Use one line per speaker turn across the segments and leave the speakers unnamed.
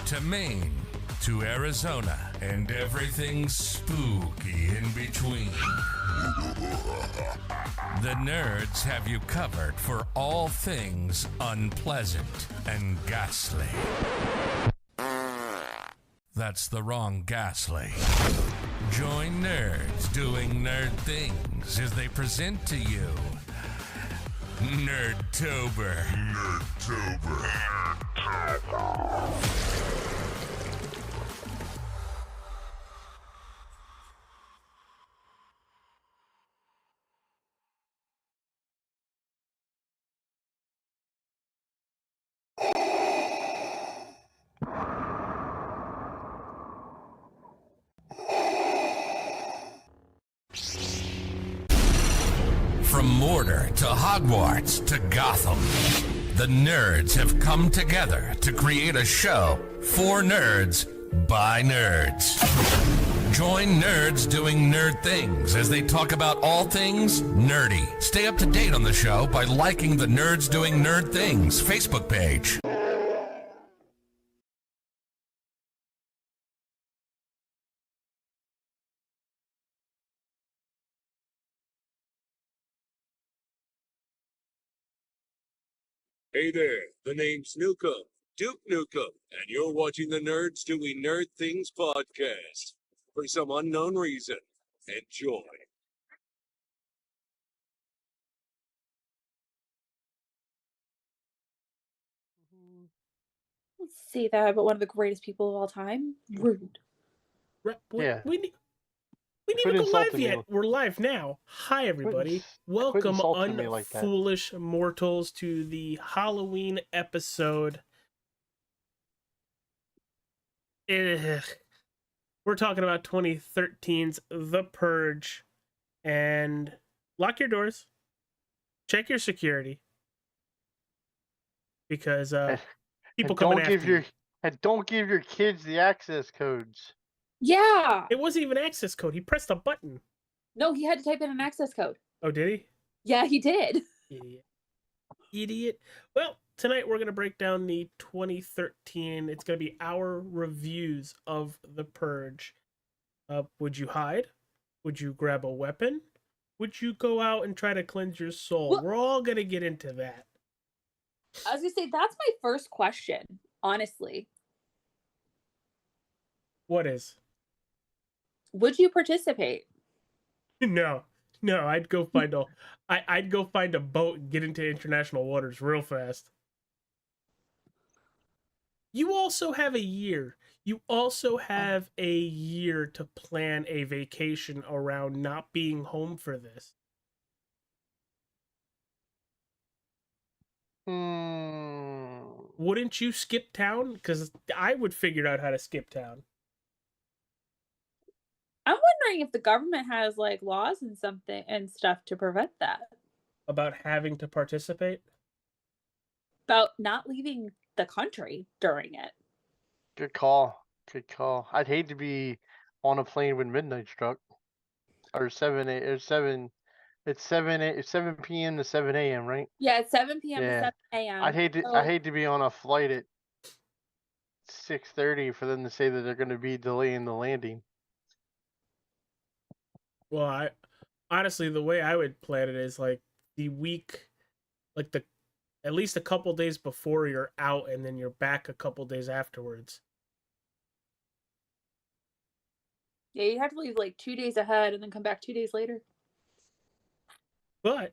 to Maine to Arizona and everything spooky in between. The nerds have you covered for all things unpleasant and ghastly. That's the wrong ghastly. Join nerds doing nerd things as they present to you Nerdtober. From Mordor to Hogwarts to Gotham, the nerds have come together to create a show for nerds by nerds. Join nerds doing nerd things as they talk about all things nerdy. Stay up to date on the show by liking the Nerds Doing Nerd Things Facebook page.
Hey there, the name's Nukem, Duke Nukem, and you're watching the Nerds Doing Nerd Things podcast. For some unknown reason, enjoy.
Let's say that about one of the greatest people of all time. Rude.
Yeah.
We didn't
Quit
even go live
insulting me.
yet. We're live now. Hi, everybody. Welcome,
insulting me like that.
unfoolish mortals, to the Halloween episode. We're talking about 2013's The Purge. And lock your doors. Check your security. Because people coming after you.
And don't give your kids the access codes.
Yeah.
It wasn't even access code. He pressed a button.
No, he had to type in an access code.
Oh, did he?
Yeah, he did.
Idiot. Well, tonight we're going to break down the 2013. It's going to be our reviews of The Purge. Would you hide? Would you grab a weapon? Would you go out and try to cleanse your soul?
Well,
we're all going to get into that.
I was going to say, that's my first question, honestly.
What is?
Would you participate?
No, I'd go find I'd go find a boat and get into international waters real fast. You also have a year. You also have a year to plan a vacation around not being home for this. Wouldn't you skip town? Because I would figure out how to skip town.
I'm wondering if the government has like laws and something and stuff to prevent that.
About having to participate?
About not leaving the country during it.
Good call. I'd hate to be on a plane when midnight struck. Or 7 p.m. to 7 a.m., right?
Yeah, it's 7 p.m.
Yeah.
to 7 a.m.
I'd hate to be on a flight at 6:30 for them to say that they're going to be delaying the landing.
Well, I honestly, the way I would plan it is like the week, like at least a couple days before you're out, and then you're back a couple days afterwards.
Yeah, you'd have to leave like 2 days ahead and then come back 2 days later.
But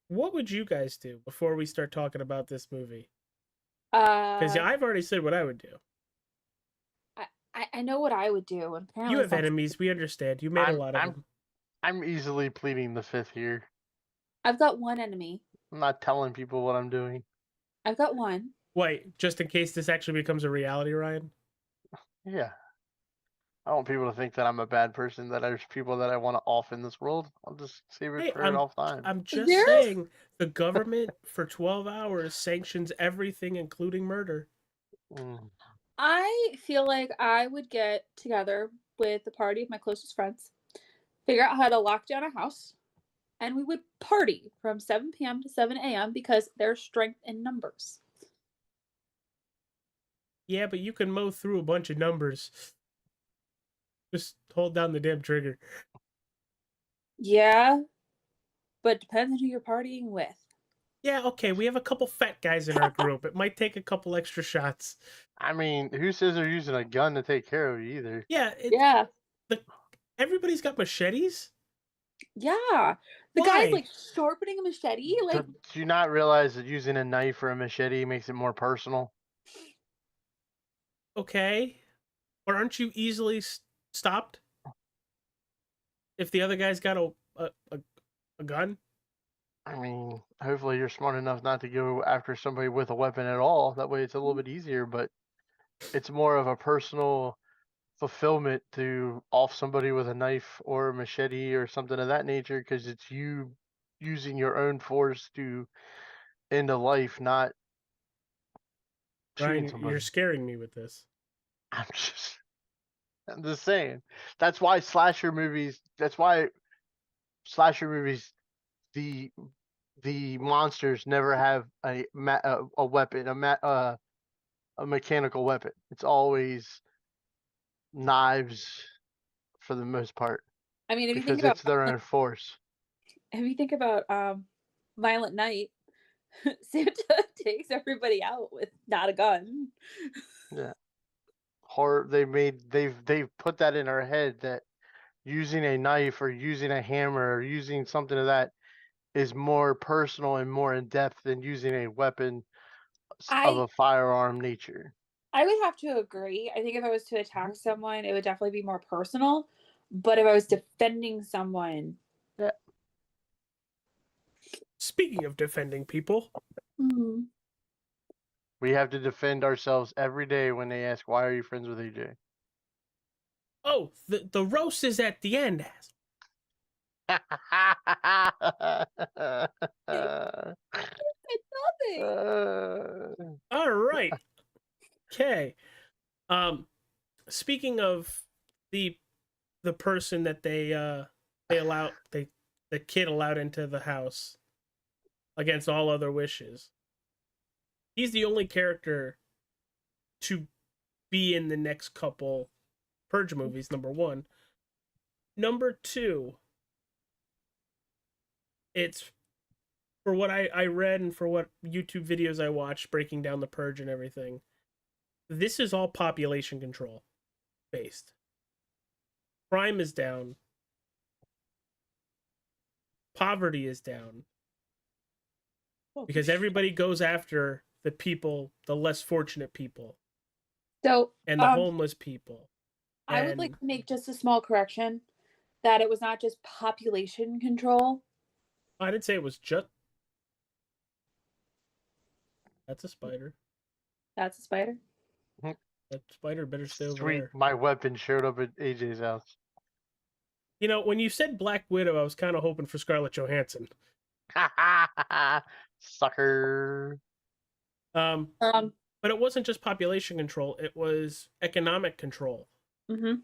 what would you guys do before we start talking about this movie? Because I've already said what I would do.
I know what I would do. And apparently
you have enemies. We understand. You made a lot of them.
I'm easily pleading the fifth here.
I've got one enemy.
I'm not telling people what I'm doing.
I've got one.
Wait, just in case this actually becomes a reality, Ryan?
Yeah. I want people to think that I'm a bad person, that there's people that I want to off in this world. I'll just save it for an off time.
I'm just saying, the government for 12 hours sanctions everything, including murder.
I feel like I would get together with a party of my closest friends, figure out how to lock down a house, and we would party from 7 p.m. to 7 a.m. because there's strength in numbers.
Yeah, but you can mow through a bunch of numbers. Just hold down the damn trigger.
Yeah, but depends on who you're partying with.
Yeah, okay, we have a couple fat guys in our group. It might take a couple extra shots.
I mean, who says they're using a gun to take care of you either?
Yeah,
Yeah,
everybody's got machetes.
yeah. The guy's
Why?
like sharpening a machete. Like,
Do you not realize that using a knife or a machete makes it more personal?
Okay. Or aren't you easily stopped if the other guy's got a gun?
I mean, hopefully you're smart enough not to go after somebody with a weapon at all. That way it's a little bit easier, but it's more of a personal fulfillment to off somebody with a knife or a machete or something of that nature because it's you using your own force to end a life, not shooting
Ryan, you're
somebody.
scaring me with this.
I'm just saying. That's why slasher movies. That's why slasher movies. The the monsters never have a weapon, a mechanical weapon. It's always knives for the most part
I mean,
because it's their own force.
if you think about Violent Night, Santa takes everybody out with not a gun.
Yeah, horror. They've put that in our head that using a knife or using a hammer or using something of that is more personal and more in depth than using a weapon of
I
a firearm nature.
I would have to agree. I think if I was to attack someone, it would definitely be more personal. But if I was defending someone,
Yeah.
Speaking of defending people,
We have to defend ourselves every day when they ask, "Why are you friends with AJ?"
oh, the roast is at the end.
it's nothing.
All right. Okay. Speaking of the the person that the kid allowed into the house against all other wishes. He's the only character to be in the next couple Purge movies, number one. Number two, it's for what I read and for what YouTube videos I watched breaking down the Purge and everything. This is all population control based. Crime is down. Poverty is down. Because everybody goes after the people, the less fortunate people,
So,
and the homeless people.
I would like to make just a small correction that it was not just population control.
I didn't say it was just. That's a spider.
That's a spider.
That spider better stay over
Sweet,
there.
my weapon showed up at AJ's house.
You know, when you said Black Widow, I was kind of hoping for Scarlett Johansson.
Sucker.
But it wasn't just population control; it was economic control.
Mm-hmm.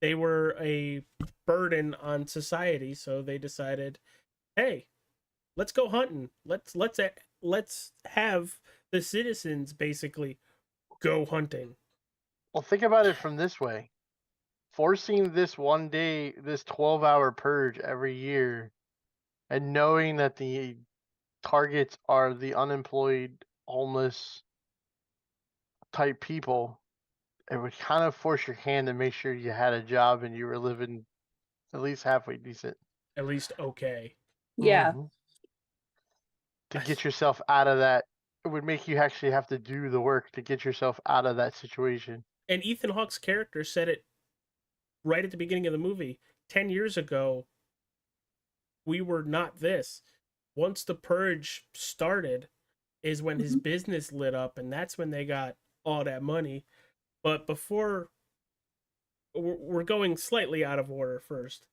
They were a burden on society, so they decided, "Hey, let's go hunting. Let's have the citizens basically go hunting."
Well, think about it from this way. Forcing this one day, this 12-hour purge every year, and knowing that the targets are the unemployed, homeless type people, it would kind of force your hand to make sure you had a job and you were living at least halfway decent.
At least okay.
Yeah.
Mhm. To get yourself out of that, it would make you actually have to do the work to get yourself out of that situation.
And Ethan Hawke's character said it right at the beginning of the movie. 10 years ago, we were not this. Once the Purge started, is when his business lit up, and that's when they got all that money. But before, we're going slightly out of order first.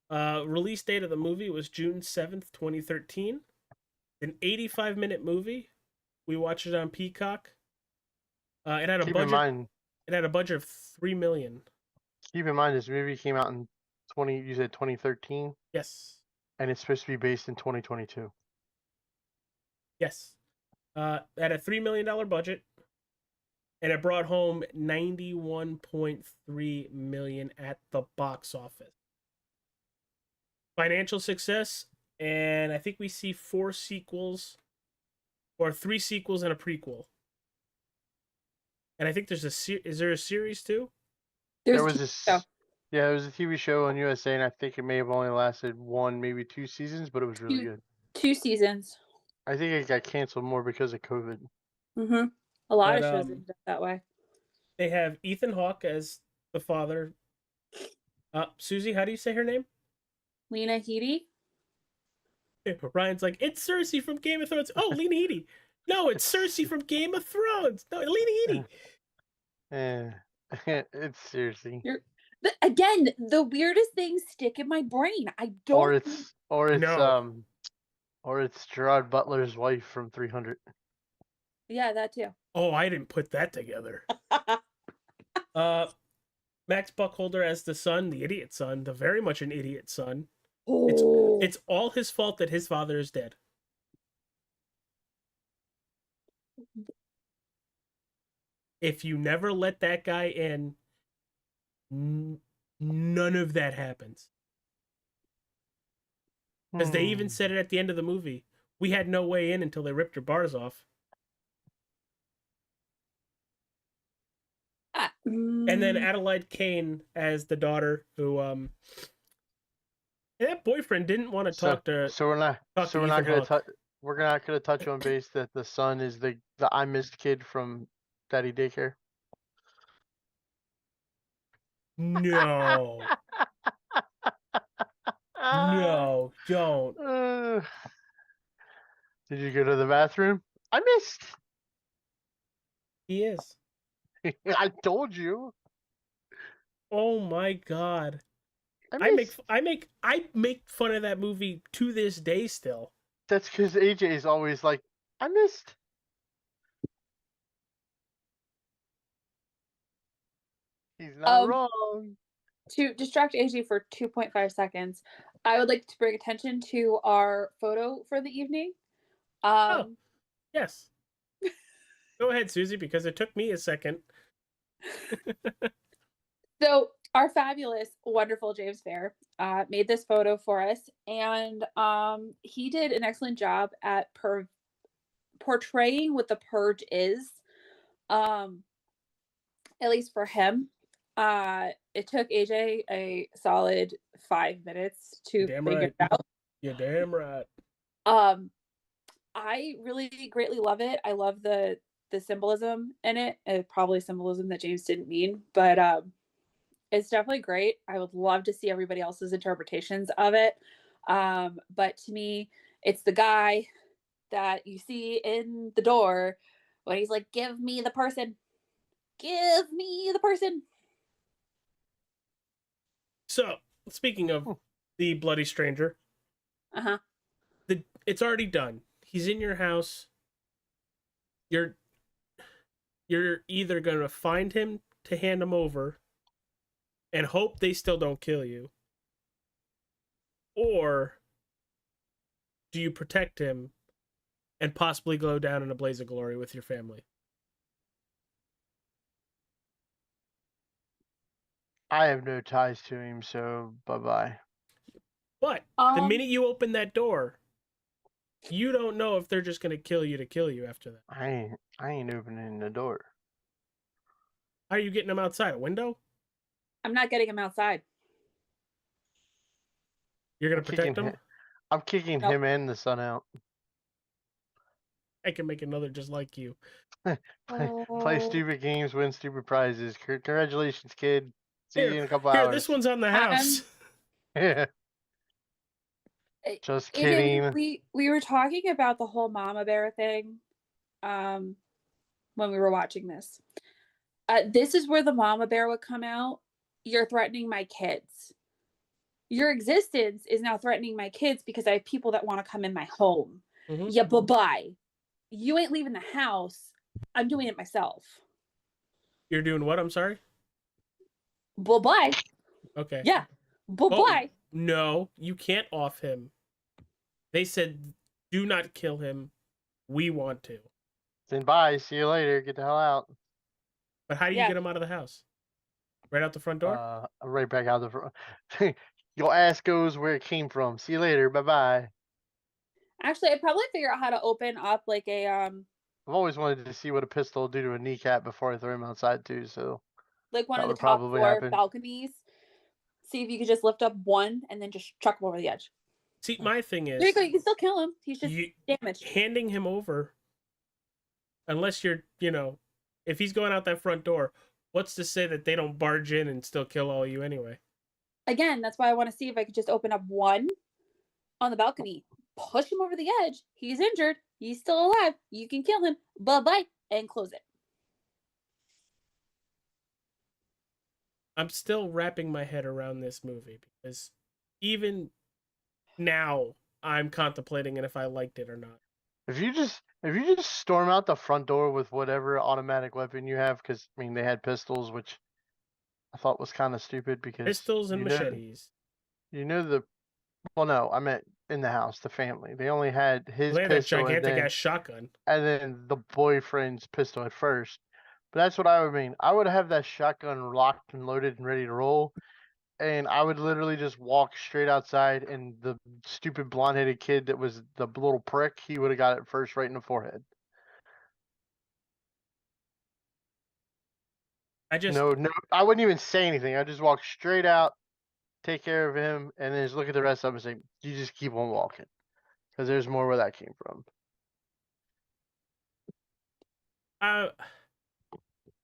Release date of the movie was June 7th, 2013. An 85-minute movie. We watched it on Peacock. It had a
Keep in
budget.
mind,
It had a budget of $3 million.
this movie came out in 2013,
Yes.
and it's supposed to be based in 2022.
Yes. At a $3 million budget, and it brought home 91.3 million at the box office. Financial success, and I think we see 4 sequels or 3 sequels and a prequel. And I think there's is there a series too?
There's
There was
two-
this. Yeah, it was a TV show on USA, and I think it may have only lasted 1, maybe 2 seasons, but it was really good.
2 seasons.
I think it got canceled more because of COVID.
Mm-hmm. A lot
But,
of shows end up that way.
They have Ethan Hawke as the father. Susie, how do you say her name?
Lena Headey.
Ryan's like, it's Cersei from Game of Thrones. Oh, Lena Headey. No, it's Cersei from Game of Thrones. No, Lena Headey.
It's seriously.
But again, the weirdest things stick in my brain. I don't.
Or it's Gerard Butler's wife from 300.
Yeah, that too.
Oh, I didn't put that together. Max Buckholder as the son, the idiot son, the very much an idiot son.
Oh.
It's all his fault that his father is dead. If you never let that guy in, none of that happens. Because they even said it at the end of the movie. We had no way in until they ripped your bars off. And then Adelaide Kane as the daughter, who and that boyfriend didn't want to talk to.
So we're not gonna touch on base that the son is the I missed kid from Daddy Daycare.
No. No, don't.
Did you go to the bathroom? I missed.
He is.
I told you.
Oh my god.
I
make fun of that movie to this day still.
That's because AJ is always like, I missed. He's not wrong.
To distract AJ for 2.5 seconds, I would like to bring attention to our photo for the evening.
Yes. Go ahead, Susie, because it took me a second.
So our fabulous, wonderful James Fair made this photo for us, and he did an excellent job at portraying what the Purge is. At least for him. It took AJ a solid 5 minutes to figure it out.
You're damn right.
I really greatly love it. I love the symbolism in it. Probably symbolism that James didn't mean, but it's definitely great. I would love to see everybody else's interpretations of it. But to me, it's the guy that you see in the door when he's like, "Give me the person. Give me the person."
So, speaking of the bloody stranger, it's already done. He's in your house. You're either gonna find him to hand him over and hope they still don't kill you, or do you protect him and possibly go down in a blaze of glory with your family?
I have no ties to him, so bye-bye.
But the minute you open that door, you don't know if they're just going to kill you after that.
I ain't opening the door.
How are you getting him outside? A window?
I'm not getting him outside.
You're going to protect him?
I'm kicking him and the son out.
I can make another just like you.
Play stupid games, win stupid prizes. Congratulations, kid. See you in a couple hours.
This one's on the house.
Just kidding.
We were talking about the whole mama bear thing when we were watching this. This is where the mama bear would come out. You're threatening my kids. Your existence is now threatening my kids because I have people that want to come in my home. Mm-hmm. Yeah, bye-bye. You ain't leaving the house. I'm doing it myself.
You're doing what? I'm sorry?
Bye-bye.
Okay.
Yeah. Bye-bye.
Oh, no, you can't off him. They said, do not kill him. We want to.
Then bye. See you later. Get the hell out.
But how do you
Yeah.
get him out of the house? Right out the front door?
Right back out the front. Your ass goes where it came from. See you later. Bye bye.
Actually, I'd probably figure out how to open up like a
I've always wanted to see what a pistol will do to a kneecap before I throw him outside too. So
like one
that
of the
would
top
probably
floor
happen.
balconies. See if you could just lift up one and then just chuck him over the edge.
See, my thing
There you
is,
go. You can still kill him. He's just
you
damaged.
handing him over, unless you're, if he's going out that front door, what's to say that they don't barge in and still kill all you anyway?
Again, that's why I want to see if I could just open up one on the balcony, push him over the edge. He's injured. He's still alive. You can kill him. Bye-bye. And close it.
I'm still wrapping my head around this movie because even now I'm contemplating if I liked it or not.
If you just storm out the front door with whatever automatic weapon you have, because I mean they had pistols, which I thought was kind of stupid because
Pistols and machetes.
Well, no, I meant in the house, the family. They only had his
They had a
pistol
gigantic ass shotgun.
and then the boyfriend's pistol at first. But that's what I would mean. I would have that shotgun locked and loaded and ready to roll, and I would literally just walk straight outside, and the stupid blonde-headed kid that was the little prick, he would have got it first right in the forehead. No, I wouldn't even say anything. I'd just walk straight out, take care of him, and then just look at the rest of them and say, "You just keep on walking," because there's more where that came from.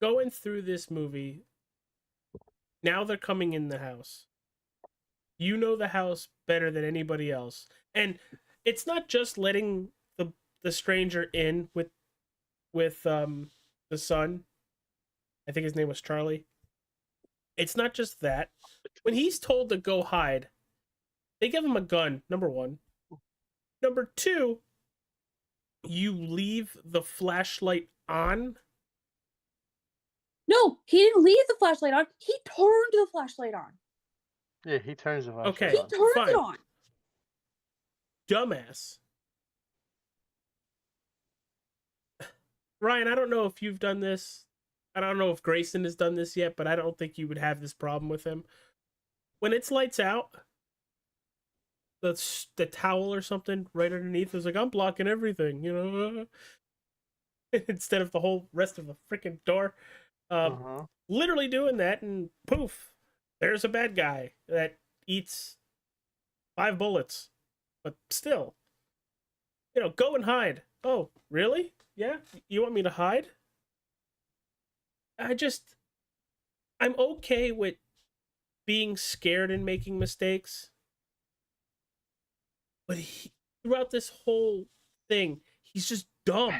Going through this movie, now they're coming in the house. You know the house better than anybody else, and it's not just letting the stranger in with the son. I think his name was Charlie. It's not just that. When he's told to go hide, they give him a gun, number one. Number two, you leave the flashlight on.
No, he didn't leave the flashlight on. He turned the flashlight on.
Yeah, he turns the flashlight
Okay,
He turns
fine.
it on.
Dumbass. Ryan, I don't know if you've done this. I don't know if Grayson has done this yet, but I don't think you would have this problem with him. When it's lights out, the towel or something right underneath is like, I'm blocking everything, instead of the whole rest of the freaking door. Literally doing that, and poof, there's a bad guy that eats 5 bullets. But still, go and hide. Oh, really? Yeah? You want me to hide? I'm okay with being scared and making mistakes. But throughout this whole thing, he's just dumb.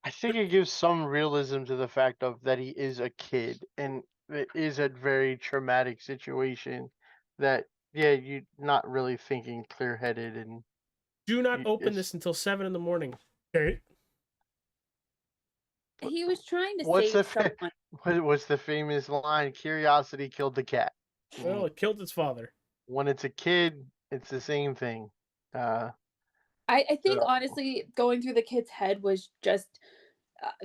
I think it gives some realism to the fact of that he is a kid, and it is a very traumatic situation that, yeah, you're not really thinking clear-headed. And
do not open this until 7 in the morning. Okay.
He was trying to save someone.
What's the famous line? Curiosity killed the cat.
Well, it killed its father.
When it's a kid, it's the same thing.
I think, honestly, going through the kid's head was just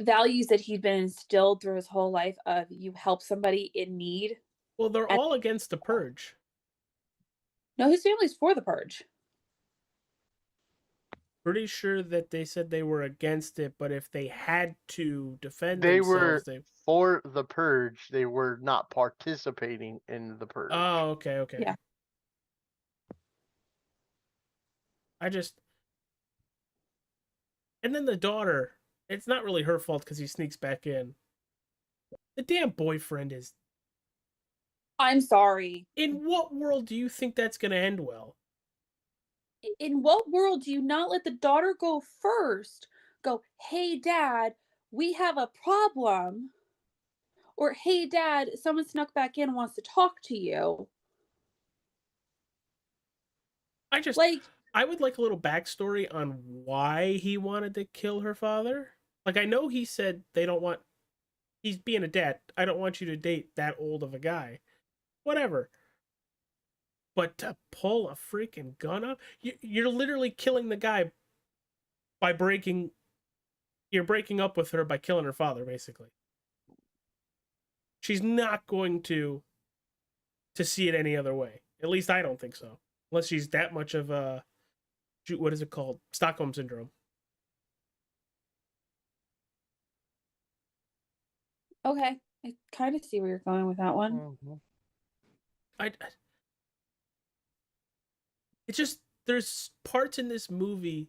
values that he'd been instilled through his whole life of you help somebody in need.
Well, they're all against the Purge.
No, his family's for the Purge.
Pretty sure that they said they were against it, but if they had to defend
themselves,
they were
for the Purge. They were not participating in the Purge.
Oh, okay.
Yeah.
And then the daughter, it's not really her fault because he sneaks back in. The damn boyfriend is...
I'm sorry.
In what world do you think that's going to end well?
In what world do you not let the daughter go first? Go, hey, Dad, we have a problem. Or, hey, Dad, someone snuck back in and wants to talk to you.
I would like a little backstory on why he wanted to kill her father. Like, I know he said he's being a dad. I don't want you to date that old of a guy. Whatever. But to pull a freaking gun up, you're literally killing the guy by breaking up with her by killing her father, basically. she's not going to see it any other way. At least I don't think so. Unless she's that much of a, what is it called? Stockholm syndrome.
Okay, I kind of see where you're going with that one.
Mhm.
It's just, there's parts in this movie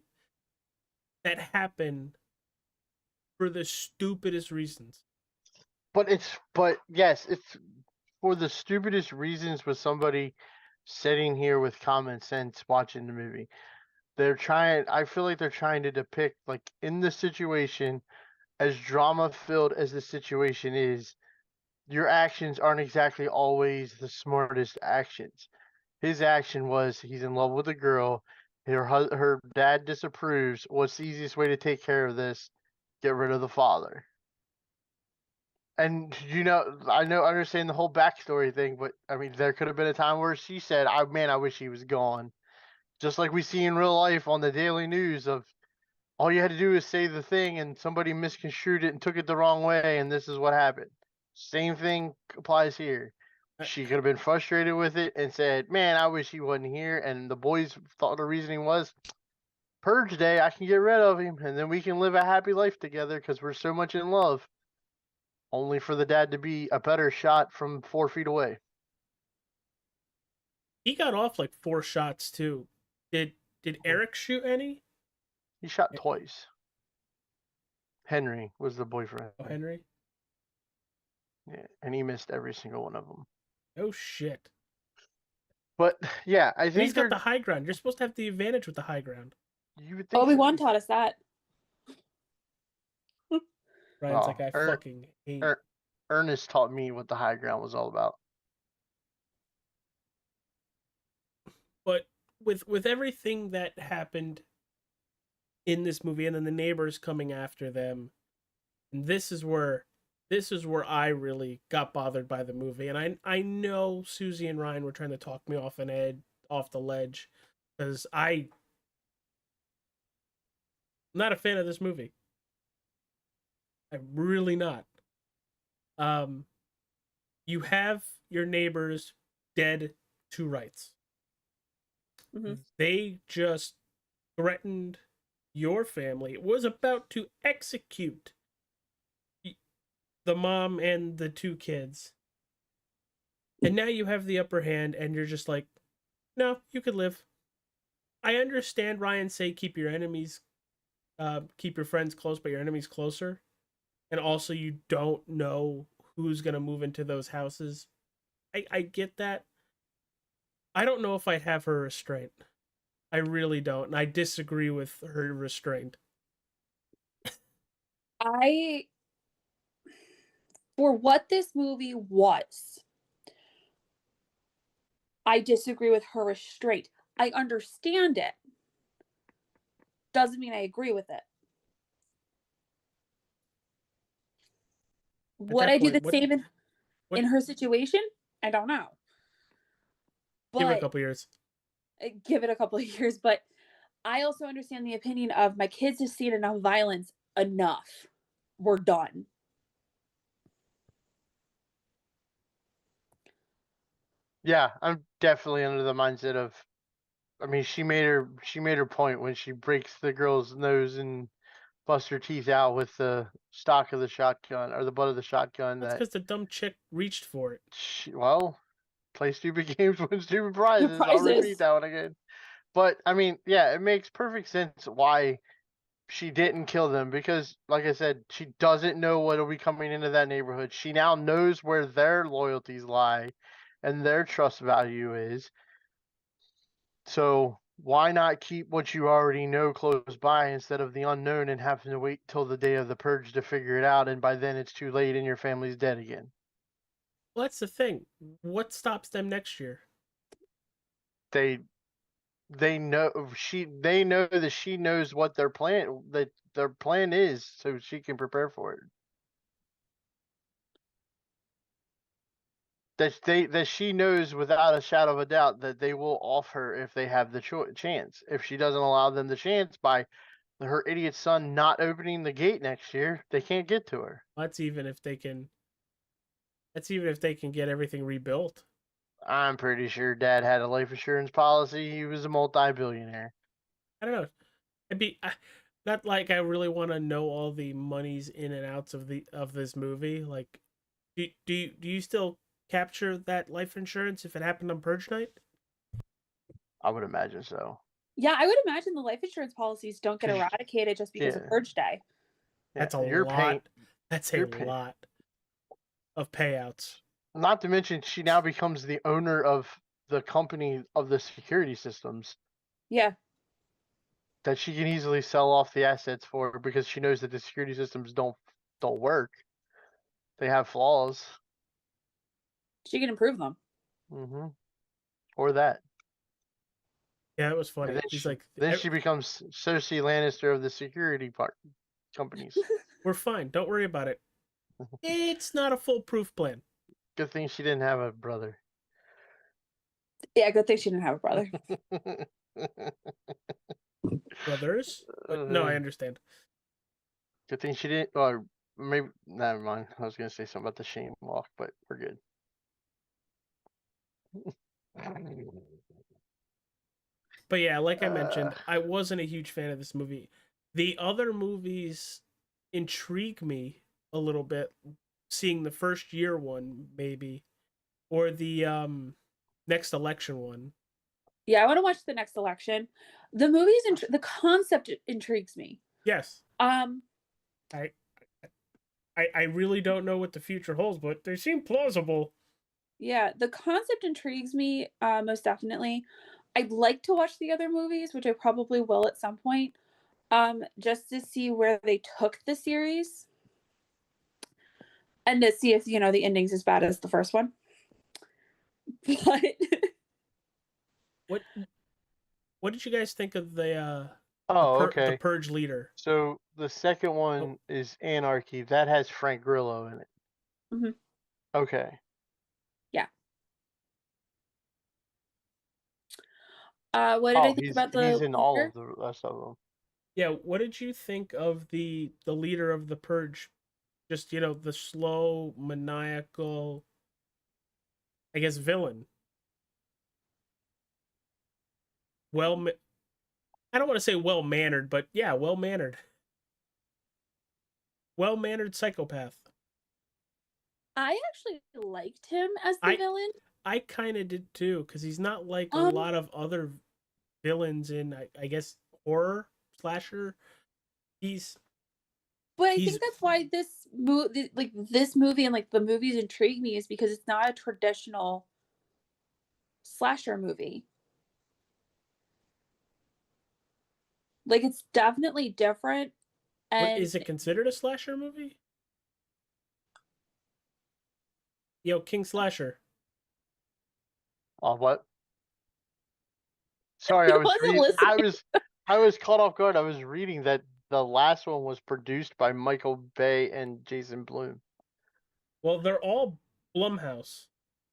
that happen for the stupidest reasons.
But yes, it's for the stupidest reasons with somebody sitting here with common sense watching the movie. I feel like they're trying to depict, like, in the situation, as drama filled as the situation is, your actions aren't exactly always the smartest actions. His action was he's in love with a girl. Her dad disapproves. What's the easiest way to take care of this? Get rid of the father. And I understand the whole backstory thing, but I mean, there could have been a time where she said, I wish he was gone." Just like we see in real life on the daily news of all you had to do is say the thing and somebody misconstrued it and took it the wrong way, and this is what happened. Same thing applies here. She could have been frustrated with it and said, "Man, I wish he wasn't here." And the boys thought the reasoning was, "Purge day, I can get rid of him, and then we can live a happy life together because we're so much in love." Only for the dad to be a better shot from 4 feet away.
He got off like 4 shots too. Did Eric shoot any?
He shot twice. Henry was the boyfriend.
Oh, Henry?
Yeah, and he missed every single one of them.
Oh shit.
But yeah, I
But
think
he's got the high ground. You're supposed to have the advantage with the high ground.
You would think
Obi-Wan taught us that.
Ryan's like, I fucking hate.
Ernest taught me what the high ground was all about.
But with everything that happened in this movie, and then the neighbors coming after them, and this is where I really got bothered by the movie. And I know Susie and Ryan were trying to talk me off the ledge, because I'm not a fan of this movie. I'm really not. You have your neighbors dead to rights.
Mm-hmm.
They just threatened your family. It was about to execute the mom and the 2 kids. And now you have the upper hand, and you're just like, no, you could live. I understand Ryan say keep your friends close, but your enemies closer. And also you don't know who's going to move into those houses. I get that. I don't know if I'd have her restraint. I really don't. And I disagree with her restraint.
For what this movie was, I disagree with her restraint. I understand it. Doesn't mean I agree with it. Would I do the same in her situation? I don't know. But
give it a couple years.
Give it a couple of years. But I also understand the opinion of my kids have seen enough violence. Enough. We're done.
Yeah, I'm definitely under the mindset of, I mean, she made her point when she breaks the girl's nose and busts her teeth out with the stock of the shotgun, or the butt of the shotgun.
That's because the dumb chick reached for it.
Play stupid games, win stupid prizes. I'll repeat that one again. But I mean, yeah, it makes perfect sense why she didn't kill them, because, like I said, she doesn't know what'll be coming into that neighborhood. She now knows where their loyalties lie and their trust value is. So why not keep what you already know close by instead of the unknown and having to wait till the day of the purge to figure it out, and by then it's too late and your family's dead again?
Well, that's the thing. What stops them next year?
They know that she knows what their plan is, so she can prepare for it. That she knows without a shadow of a doubt that they will off her if they have the chance. If she doesn't allow them the chance by her idiot son not opening the gate next year, they can't get to her.
That's even if they can That's even if they can get everything rebuilt.
I'm pretty sure Dad had a life insurance policy. He was a multi-billionaire.
I don't know. Not like I really want to know all the monies in and outs of this movie. Like, do you still capture that life insurance if it happened on Purge night?
I would imagine so.
Yeah, I would imagine the life insurance policies don't get
'Cause-
eradicated just because of
yeah.
Purge Day.
That's a
you're
lot.
paying.
That's a
you're paying-
lot of payouts.
Not to mention, she now becomes the owner of the company of the security systems
Yeah.
that she can easily sell off the assets for because she knows that the security systems don't work. They have flaws.
She can improve them.
Mm-hmm. Or that.
Yeah, it was
And
funny.
then
He's
she,
like,
then she becomes Cersei Lannister of the security companies.
we're fine. Don't worry about it. It's not a foolproof plan.
Good thing she didn't have a brother.
Yeah, good thing she didn't have a brother.
Brothers? But no, I understand.
Good thing she didn't. Or maybe never mind. I was gonna say something about the shame walk, but we're good.
But yeah, like I mentioned, I wasn't a huge fan of this movie. The other movies intrigue me a little bit. Seeing the first year one, maybe, or the next election one.
Yeah, I want to watch the next election. The movies the concept intrigues me.
Yes,
Um,
I really don't know what the future holds, but they seem plausible.
yeah, the concept intrigues me most definitely. I'd like to watch the other movies, which I probably will at some point, just to see where they took the series and to see if, the ending's as bad as the first one. But
What did you guys think of the
okay.
the Purge leader?
So the second one is Anarchy. That has Frank Grillo in it.
Mhm.
Okay.
Yeah. What did I think
he's
about the
in all
leader?
of the rest of them.
Yeah, what did you think of the leader of the Purge? Just the slow, maniacal, I guess, villain. I don't want to say well mannered, but yeah, well mannered. Well mannered psychopath.
I actually liked him as the villain.
I kind of did too, because he's not like a lot of other villains in, I guess, horror slasher.
But I think that's why this movie and like the movies intrigue me, is because it's not a traditional slasher movie. Like, it's definitely different. And
Is it considered a slasher movie? Yo, King Slasher.
What? Sorry, I was reading. I was caught off guard. I was reading that the last one was produced by Michael Bay and Jason Blum.
Well, they're all Blumhouse.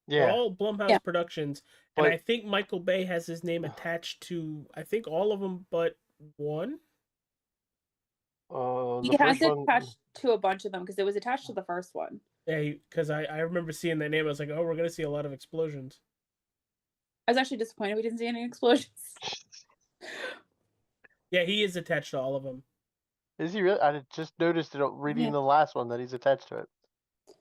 Yeah.
They're all Blumhouse Productions, and
But-
I think Michael Bay has his name attached to, I think, all of them but one.
he has it attached to a bunch of them because it was attached to the first one.
Yeah, because I remember seeing that name. I was like, oh, we're gonna see a lot of explosions.
I was actually disappointed we didn't see any explosions.
Yeah, he is attached to all of them.
Is he really? I just noticed it reading the last one that he's attached to it.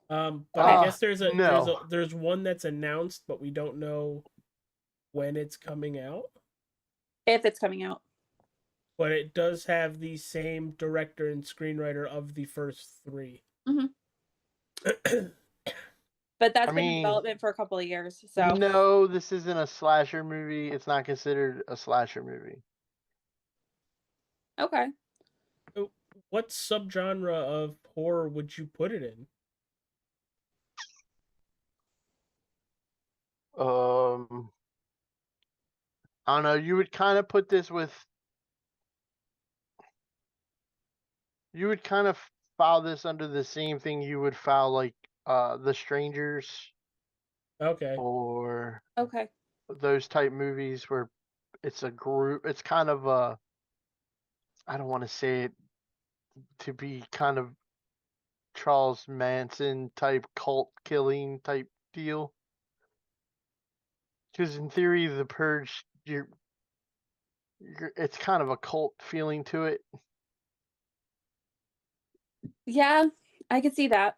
But I guess there's one that's announced, but we don't know when it's coming out.
If it's coming out.
But it does have the same director and screenwriter of the first three.
Mm-hmm. But that's been in development for a couple of years. So
no, this isn't a slasher movie. It's not considered a slasher movie.
Okay.
What subgenre of horror would you put it in?
I don't know. You would kind of put this with. You would kind of file this under the same thing you would file like The Strangers.
Okay.
Or
okay.
Those type movies where it's a group. It's kind of I don't want to say it to be kind of Charles Manson type cult killing type deal. Because in theory, the Purge, it's kind of a cult feeling to it.
Yeah, I could see that.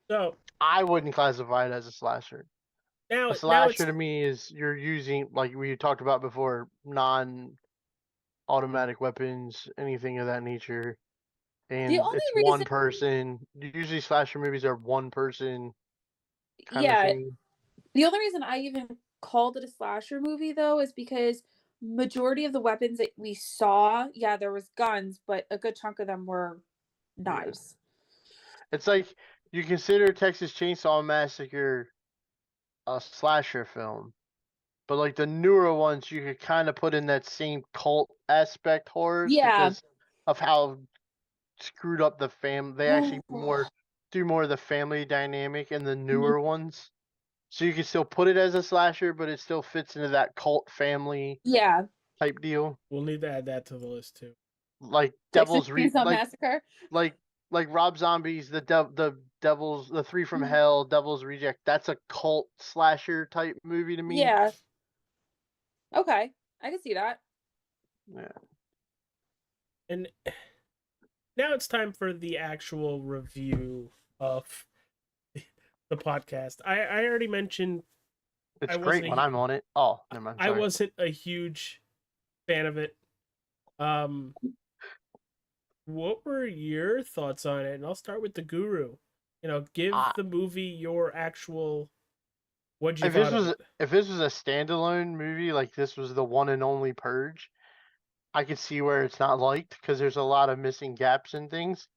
So
I wouldn't classify it as a slasher.
now
A
it's
slasher to me is you're using, like we talked about before, non-automatic weapons, anything of that nature,
The
and
only
it's one
reason,
person. Usually, slasher movies are one person kind of
yeah,
thing.
the only reason I even called it a slasher movie though is because majority of the weapons that we saw, yeah, there was guns, but a good chunk of them were
Yeah.
knives.
It's like you consider Texas Chainsaw Massacre a slasher film, but like the newer ones, you could kind of put in that same cult aspect horrors
Yeah.
because of how screwed up the fam. They actually do more of the family dynamic in the newer ones. So you can still put it as a slasher, but it still fits into that cult family
Yeah.
type deal.
we'll need to add that to the list too.
Like
Texas
Devil's
Chainsaw Massacre.
like Rob Zombie's the Devil's the Three from Hell, Devil's Reject. That's a cult slasher type movie to me.
Yeah. Okay. I can see that.
Yeah.
And now it's time for the actual review of the podcast. I already mentioned
It's
I
great
wasn't
when I'm on it. Oh, never mind.
I
Sorry.
wasn't a huge fan of it. What were your thoughts on it? And I'll start with the guru. Give the movie your actual what you thought of it.
If this was a standalone movie, like this was the one and only Purge, I could see where it's not liked because there's a lot of missing gaps and things.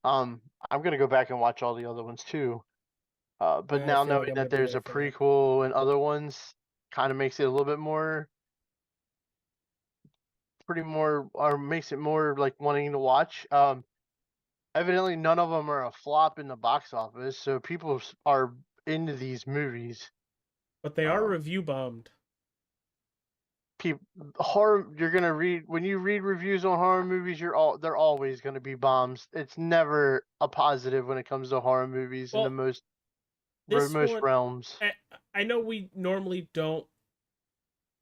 I'm gonna go back and watch all the other ones too. But
I
now
feel like
knowing
I'm
that
gonna be
there's
there
a
for that.
prequel and other ones, kind of makes it a little bit more, or makes it more like wanting to watch. Evidently none of them are a flop in the box office, so people are into these movies.
But they are
Um,
review bombed.
Horror, you're gonna read when you read reviews on horror movies, they're always gonna be bombs. It's never a positive when it comes to horror movies in the
Well,
most
this one
realms.
I know we normally don't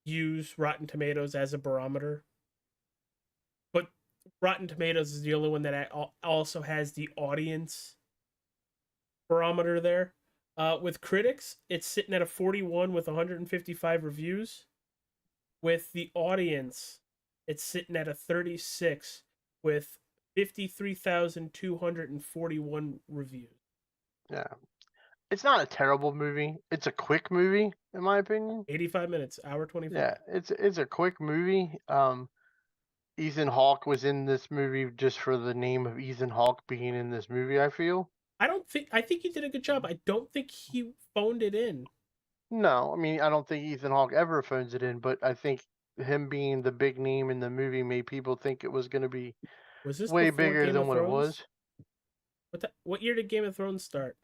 use Rotten Tomatoes as a barometer, but Rotten Tomatoes is the only one that also has the audience barometer there. With critics, it's sitting at a 41 with 155 reviews. With the audience, it's sitting at a 36 with 53,241 reviews.
Yeah, it's not a terrible movie. It's a quick movie, in my opinion.
85 minutes, hour 25.
Yeah, it's a quick movie. Ethan Hawke was in this movie just for the name of Ethan Hawke being in this movie. I feel.
I think he did a good job. I don't think he phoned it in.
No, I mean I don't think Ethan Hawke ever phones it in, but I think him being the big name in the movie made people think it was going to be
Was this
way
before
bigger
Game
than
of
what it
Thrones?
was.
What year did Game of Thrones start?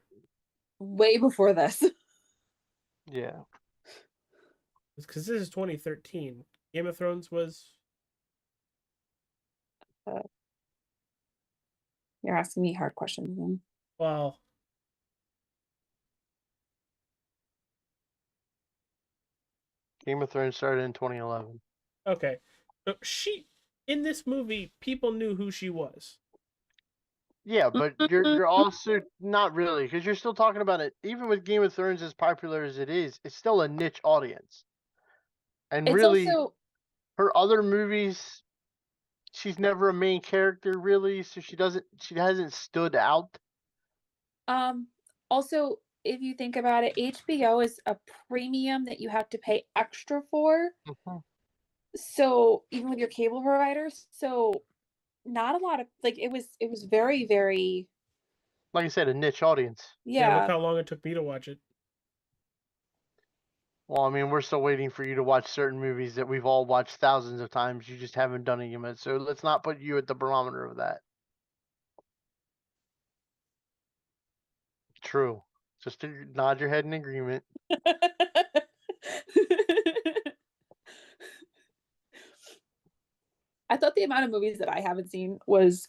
Way before this.
Yeah.
Because this is 2013. Game of Thrones was.
You're asking me hard questions then.
Well,
Game of Thrones started in 2011.
okay. So in this movie, people knew who she was.
Yeah, but you're also not really because you're still talking about it. Even with Game of Thrones as popular as it is, it's still a niche audience. And
It's
really,
also
her other movies, she's never a main character really, so she hasn't stood out.
also if you think about it, HBO is a premium that you have to pay extra for.
Mhm.
So even with your cable providers, so not a lot of like it was very, very
Like I said, a niche audience.
Yeah, look
yeah.
how long it took me to watch it.
Well, I mean, we're still waiting for you to watch certain movies that we've all watched thousands of times. You just haven't done it yet. So let's not put you at the barometer of that. True. Just to nod your head in agreement.
I thought the amount of movies that I haven't seen was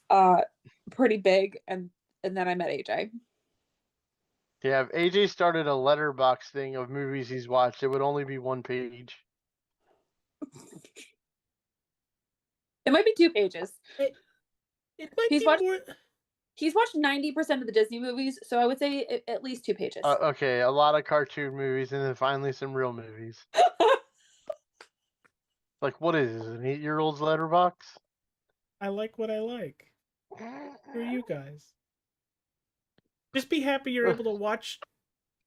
pretty big, and and then I met AJ.
Yeah, if AJ started a letterbox thing of movies he's watched, it would only be one page.
It might be 2 pages.
It might
He's
be
watched-
more.
He's watched 90% of the Disney movies, so I would say at least 2 pages.
Okay, a lot of cartoon movies, and then finally some real movies. Like, what is this, an 8-year-old's letterbox?
I like what I like. For you guys, just be happy you're able to watch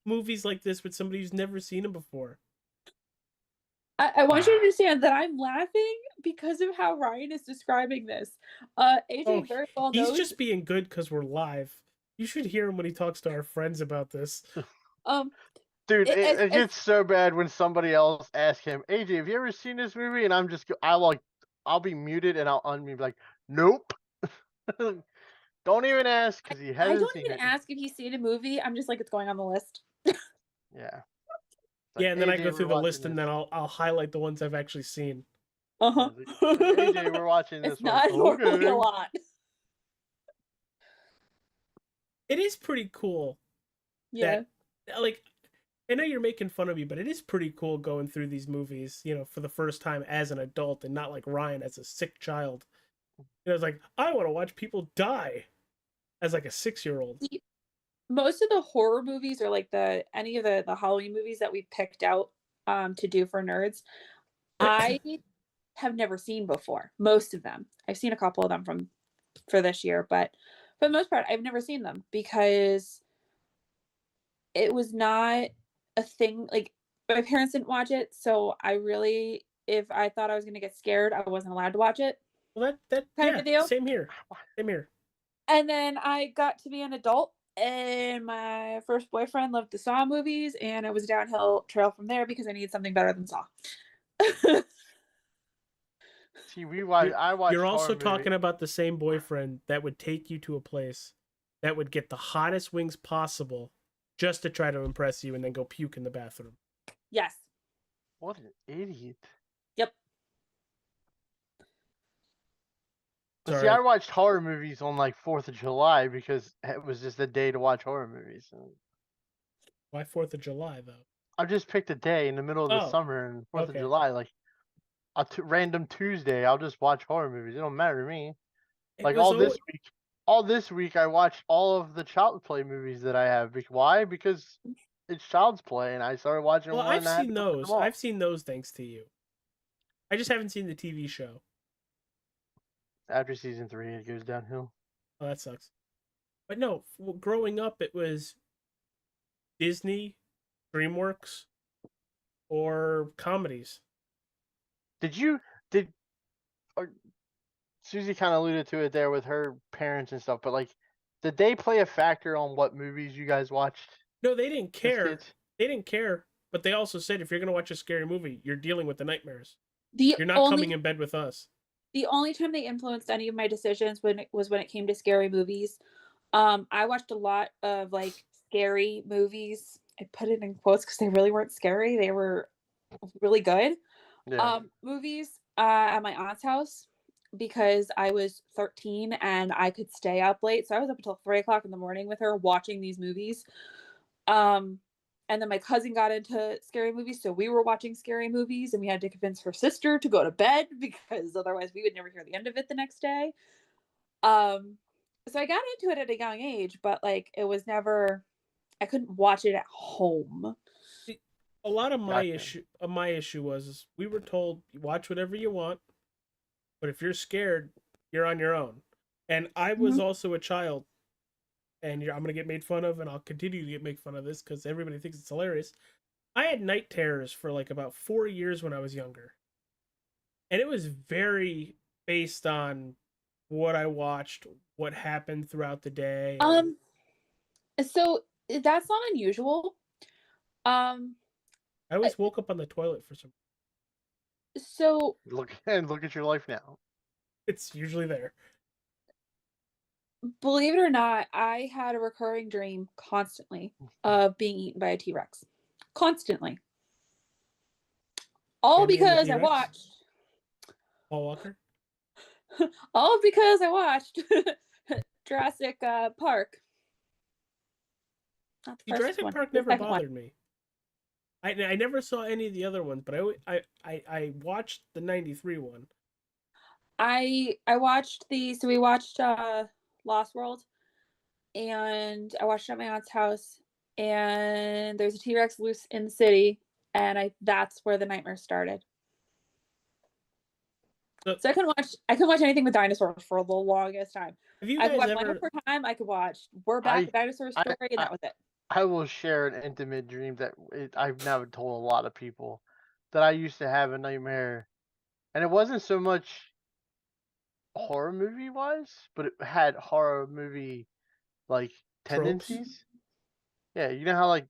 movies like this with somebody who's never seen them before.
I want you to understand that I'm laughing because of how Ryan is describing this. AJ very well knows.
He's just being good because we're live. You should hear him when he talks to our friends about this.
Dude, it gets so bad when somebody else asks him, AJ, have you ever seen this movie? And I'll be muted and I'll unmute like, nope. Don't even ask because he
I
hasn't
don't
seen
even
it.
ask if he's seen a movie. I'm just like, it's going on the list.
Yeah.
Yeah, and then I
AJ,
go through
we're
the list
watching
and then
this.
I'll highlight the ones I've actually seen.
Uh-huh.
AJ, we're watching this
It's
one.
not normally
Okay.
a lot.
It is pretty cool.
Yeah.
Like, I know you're making fun of me, but it is pretty cool going through these movies, for the first time as an adult and not like Ryan as a sick child. It's like, I want to watch people die as like a 6-year-old.
Most of the horror movies or like any of the Halloween movies that we picked out to do for nerds, I have never seen before. Most of them. I've seen a couple of them for this year, but for the most part, I've never seen them because it was not a thing. Like, my parents didn't watch it, so if I thought I was going to get scared, I wasn't allowed to watch it.
Well, that
kind of deal.
Same here.
And then I got to be an adult, and my first boyfriend loved the Saw movies, and it was a downhill trail from there because I needed something better than Saw.
See, I watched.
You're also talking about the same boyfriend that would take you to a place that would get the hottest wings possible just to try to impress you and then go puke in the bathroom.
Yes.
What an idiot.
Yep.
See, I watched horror movies on like 4th of July because it was just a day to watch horror movies.
Why 4th of July, though?
I just picked a day in the middle of the summer and 4th of July, like a random Tuesday. I'll just watch horror movies. It don't matter to me. Like all this week, I watched all of the Child's Play movies that I have. Why? Because it's Child's Play, and I started watching one.
I've seen those. I've seen those thanks to you. I just haven't seen the TV show.
After season 3, it goes downhill.
Oh, that sucks. But no, growing up, it was Disney, DreamWorks, or comedies.
Susie kind of alluded to it there with her parents and stuff, but like, did they play a factor on what movies you guys watched?
No, they didn't care. They didn't care, but they also said if you're going to watch a scary movie, you're dealing with the nightmares. You're not coming in bed with us.
The only time they influenced any of my decisions was when it came to scary movies. I watched a lot of like scary movies. I put it in quotes because they really weren't scary. They were really good.
Yeah.
Movies at my aunt's house because I was 13 and I could stay up late. So I was up until 3 o'clock in the morning with her watching these movies. And then my cousin got into scary movies, so we were watching scary movies, and we had to convince her sister to go to bed because otherwise we would never hear the end of it the next day. So I got into it at a young age, but like it was never, I couldn't watch it at home.
A lot of my issue was we were told you watch whatever you want, but if you're scared, you're on your own. And I was also a child. And I'm going to get made fun of, and I'll continue to make fun of this because everybody thinks it's hilarious. I had night terrors for like about 4 years when I was younger. And it was very based on what I watched, what happened throughout the day.
So that's not unusual.
I always woke up on the toilet for some
reason. So
look at your life now.
It's usually there.
Believe it or not, I had a recurring dream constantly of being eaten by a T-Rex. Constantly. All because I watched
Paul Walker?
all because I watched Jurassic Park. Not the first
Jurassic
one.
Park
The
never
second one.
bothered me. I never saw any of the other ones, but I watched the '93 one.
I watched we watched Lost World, and I watched it at my aunt's house, and there's a T-Rex loose in the city, and that's where the nightmare started. So I couldn't watch anything with dinosaurs for the longest time.
Have you
I could
guys
watch Land
ever?
Before Time. I could watch We're Back, a Dinosaur Story, and that was it.
I will share an intimate dream that I've never told a lot of people, that I used to have a nightmare, and it wasn't so much horror movie wise, but it had horror movie like
Tropes?
tendencies. Yeah, you know how like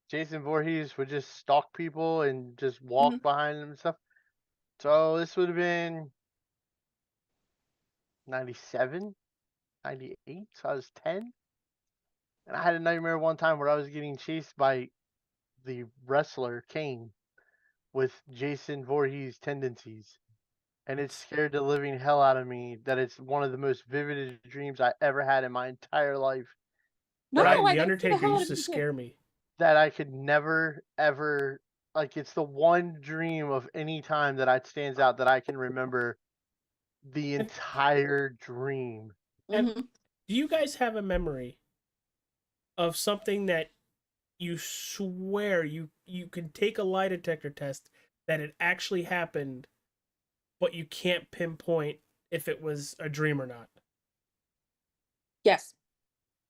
Jason Voorhees would just stalk people and just walk behind them and stuff. So this would have been 97, 98. So I was 10. And I had a nightmare one time where I was getting chased by the wrestler Kane with Jason Voorhees tendencies. And it scared the living hell out of me. That it's one of the most vivid dreams I ever had in my entire life.
No,
Ryan,
like
the
it
Undertaker
hell out
used
of
to
me too.
scare me.
That I could never, ever, like, it's the one dream of any time that stands out that I can remember the entire dream.
Do you guys have a memory of something that you swear you can take a lie detector test that it actually happened, but you can't pinpoint if it was a dream or not?
Yes.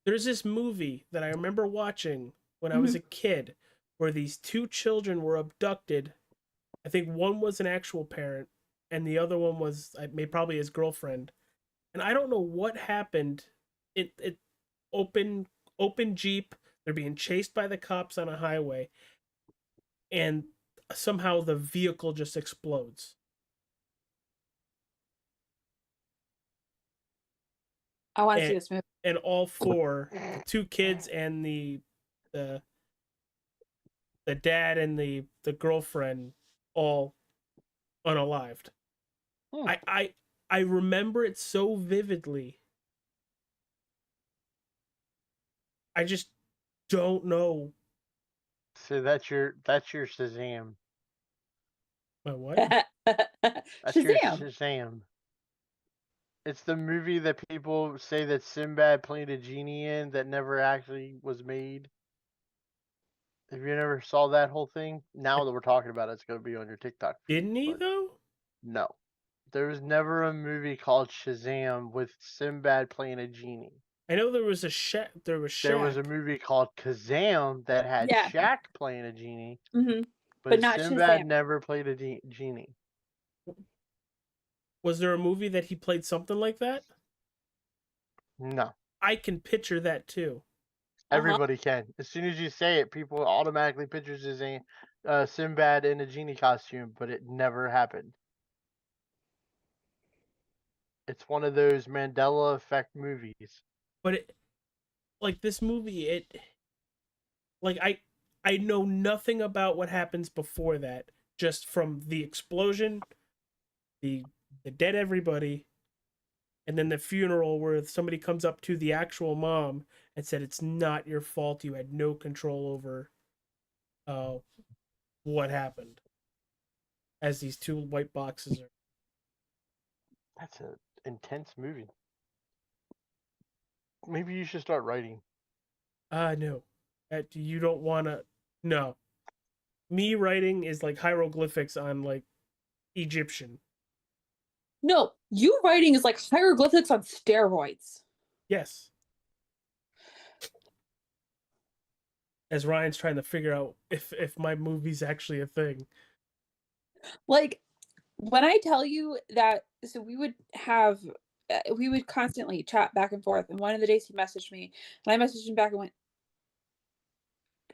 There's this movie that I remember watching when I was a kid where these two children were abducted. I think one was an actual parent and the other one was probably his girlfriend. And I don't know what happened. It open Jeep, they're being chased by the cops on a highway, and somehow the vehicle just explodes.
I want to see this movie.
And all four, the two kids and the dad and the girlfriend, all unalived. I remember it so vividly. I just don't know.
So that's your Shazam.
My what?
That's your
Shazam.
Shazam. It's the movie that people say that Sinbad played a genie in that never actually was made. Have you never saw that whole thing? Now that we're talking about it, it's going to be on your TikTok feed.
Didn't he though?
No. There was never a movie called Shazam with Sinbad playing a genie.
I know there was There was
a movie called Kazam that had Shaq playing a genie.
But not
Sinbad
Shazam.
never played a genie.
Was there a movie that he played something like that?
No.
I can picture that too.
Everybody can. As soon as you say it, people automatically picture Sinbad in a genie costume, but it never happened. It's one of those Mandela effect movies.
But this movie, I know nothing about what happens before that, just from the explosion, the dead everybody, and then the funeral where somebody comes up to the actual mom and said it's not your fault, you had no control over what happened, as these two white boxes are.
That's an intense movie. Maybe you should start writing.
No. You don't want to. No. Me writing is like hieroglyphics on like Egyptian.
No, you writing is like hieroglyphics on steroids.
Yes. As Ryan's trying to figure out if my movie's actually a thing.
Like, when I tell you that, so we would constantly chat back and forth. And one of the days he messaged me, and I messaged him back and went,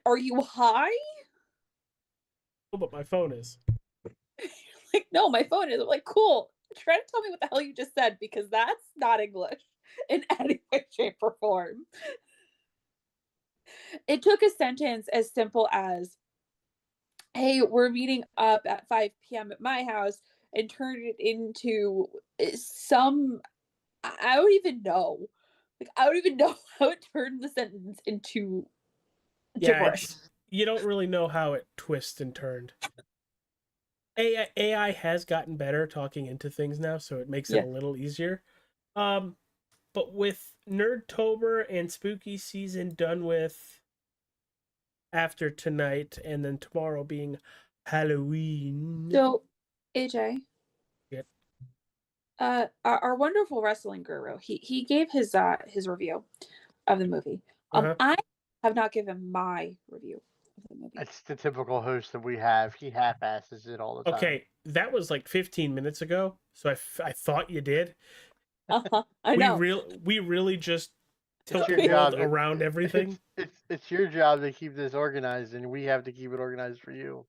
"Are you high?"
Oh, but my phone is.
Like, no, my phone is. I'm like, cool. Try to tell me what the hell you just said, because that's not English in any way, shape, or form. It took a sentence as simple as, "Hey, we're meeting up at 5 p.m. at my house," and turned it into some, I don't even know. Like I don't even know how it turned the sentence into
Yeah,
gibberish.
you don't really know how it twists and turned. AI has gotten better talking into things now, so it makes it
Yeah.
a little easier. But with Nerdtober and Spooky Season done with after tonight, and then tomorrow being Halloween.
So, AJ,
Yeah.
our wonderful wrestling guru, he gave his review of the movie.
Uh-huh.
I have not given my review of the movie.
It's the typical host that we have. He half-asses it all the time.
Okay, that was like 15 minutes ago, so I thought you did.
I know.
We really just tilt
your
the world
job.
around everything.
It's your job to keep this organized, and we have to keep it organized for you.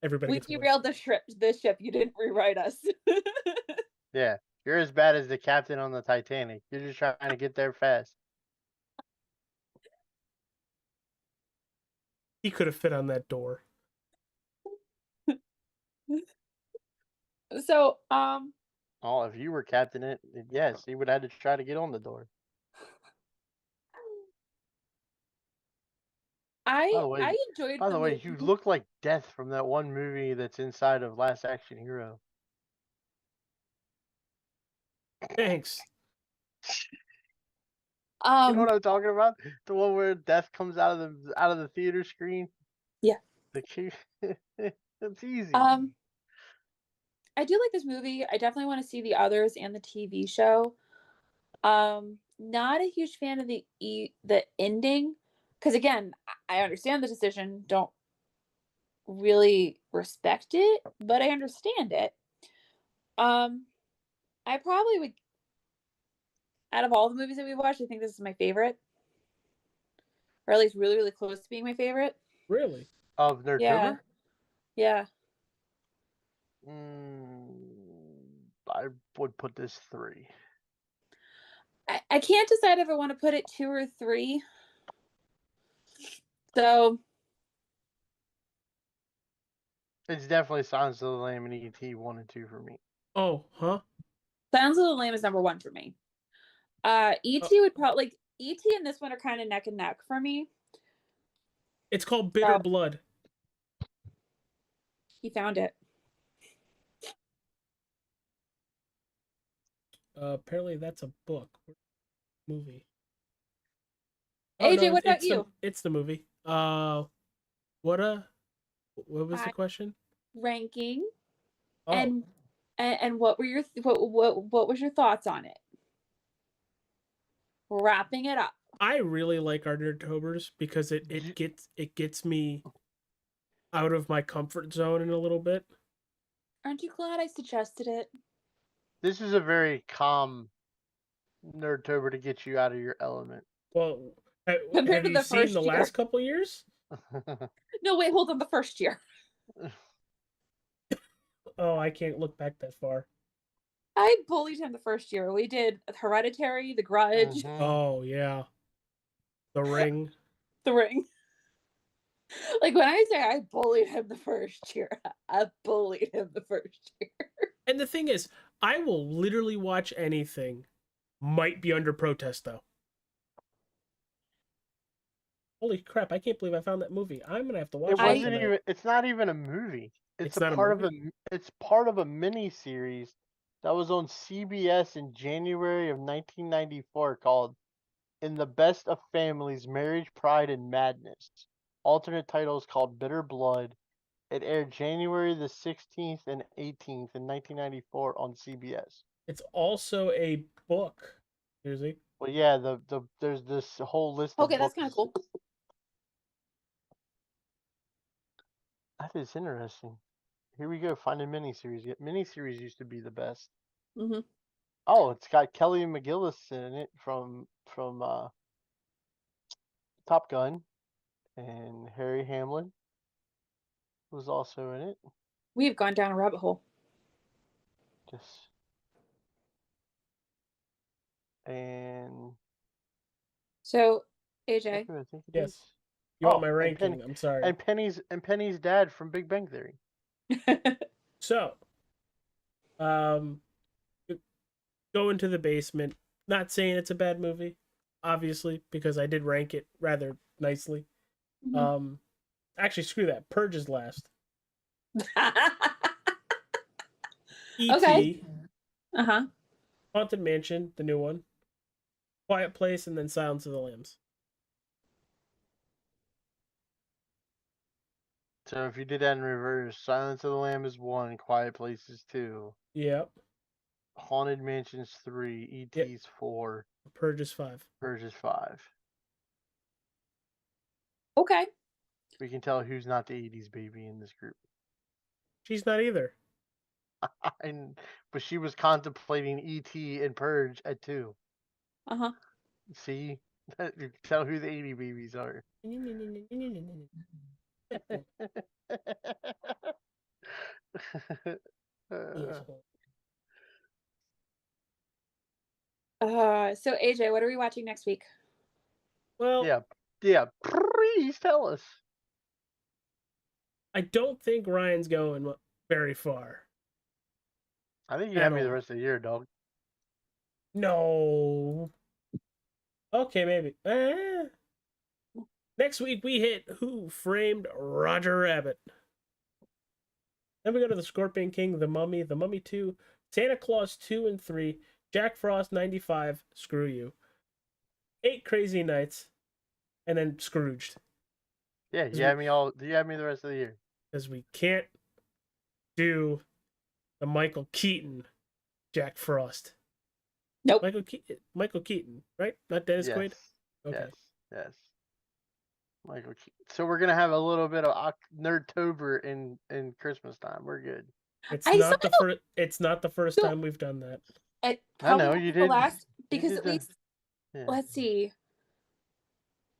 Everybody
We
gets one.
derailed the ship. You didn't rewrite us.
Yeah, you're as bad as the captain on the Titanic. You're just trying to get there fast.
He could have fit on that door.
So,
Oh, if you were captain, yes, he would have had to try to get on the door.
I
By the way,
enjoyed
By the way,
movie.
you look like Death from that one movie that's inside of Last Action Hero.
Thanks.
You know what I'm talking about? The one where Death comes out of the theater screen.
Yeah.
The key. It's easy.
I do like this movie. I definitely want to see the others and the TV show. Not a huge fan of the ending, because again, I understand the decision. Don't really respect it, but I understand it. I probably would, out of all the movies that we watched, I think this is my favorite, or at least really, really close to being my favorite.
Really?
Of Nerdtober?
Yeah.
I would put this 3.
I can't decide if I want to put it 2 or 3. So
It's definitely Silence of the Lamb and E.T. 1 and 2 for me.
Oh, huh?
Silence of the Lamb is number 1 for me. E.T. would probably, like, E.T. and this one are kind of neck and neck for me.
It's called Bitter Blood.
He found it.
Apparently that's a book. Movie.
AJ,
no,
what about you?
It's the movie. What was the question?
Ranking.
Oh.
And what were your what was your thoughts on it? Wrapping it up.
I really like our Nerdtobers because it gets me out of my comfort zone in a little bit.
Aren't you glad I suggested it?
This is a very calm Nerdtober to get you out of your element.
Well,
Compared
have
to
you
the
seen
first
the
year.
last couple years?
No, wait, hold on. The first year.
Oh, I can't look back that far.
I bullied him the first year. We did Hereditary, The Grudge.
Oh yeah, The Ring.
The Ring. Like when I say I bullied him the first year, I bullied him the first year.
And the thing is, I will literally watch anything. Might be under protest though. Holy crap! I can't believe I found that movie. I'm gonna have to watch it.
It's not even a movie. It's
not
part
a movie?
It's part of a mini series that was on CBS in January of 1994 called "In the Best of Families: Marriage, Pride, and Madness." Alternate titles called "Bitter Blood." It aired January the 16th and 18th in 1994 on CBS.
It's also a book. Seriously?
Well, yeah, there's this whole list of
Okay, that's
books.
kind of cool.
That is interesting. Here we go, finding miniseries. Miniseries used to be the best.
Mm-hmm.
Oh, it's got Kelly McGillis in it from Top Gun, and Harry Hamlin was also in it.
We've gone down a rabbit hole.
And
so, AJ.
Yes. You want my ranking? I'm sorry.
And Penny's dad from Big Bang Theory.
So, Go into the basement. Not saying it's a bad movie, obviously, because I did rank it rather nicely.
Mhm.
Actually, screw that. Purge is last.
Okay.
E.T.,
Uh-huh.
Haunted Mansion, the new one, Quiet Place, and then Silence of the Lambs.
So if you did that in reverse, Silence of the Lamb is 1, Quiet Place is 2,
Yep.
Haunted Mansion's 3,
Yep.
E.T.'s 4,
Purge is 5.
Purge is 5.
Okay.
We can tell who's not the 80s baby in this group.
She's not either.
But she was contemplating E.T. and Purge at 2.
Uh-huh.
See? You can tell who the 80 babies are.
So AJ, what are we watching next week?
Well,
yeah, please tell us.
I don't think Ryan's going very far.
I think you
At
have me the
all.
rest of the year, dog.
No. Okay, maybe. Next week we hit Who Framed Roger Rabbit. Then we go to The Scorpion King, The Mummy 2, Santa Claus 2 and 3, Jack Frost 95, Screw You, 8 Crazy Nights, and then Scrooged.
Yeah, you have me all. You have me the rest of the year.
Because we can't do the Michael Keaton Jack Frost.
Nope.
Michael Keaton, right? Not Dennis
Yes.
Quaid? Okay.
Yes. Michael Keaton. So we're gonna have a little bit of Nerdtober in Christmas time. We're good.
It's
I
not
still
the first. It's not the first
So-
time we've done that.
It
I
probably
know
won't
you
be the
did.
last
You
because
did
at
the-
least
Yeah.
let's see.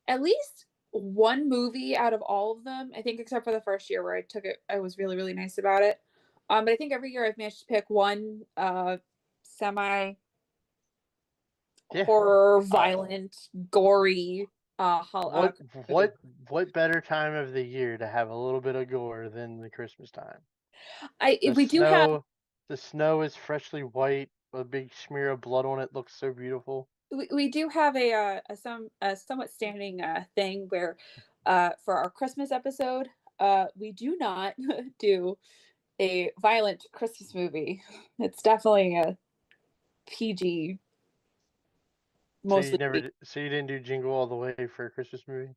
At least one movie out of all of them, I think, except for the first year where I took it, I was really, really nice about it. But I think every year I've managed to pick one semi
Yeah.
horror, violent, gory
What better time of the year to have a little bit of gore than the Christmas time? The snow is freshly white with a big smear of blood on it. Looks so beautiful.
We do have a somewhat standing thing where for our Christmas episode we do not do a violent Christmas movie. It's definitely a PG mostly.
So you didn't do Jingle All the Way for a Christmas movie?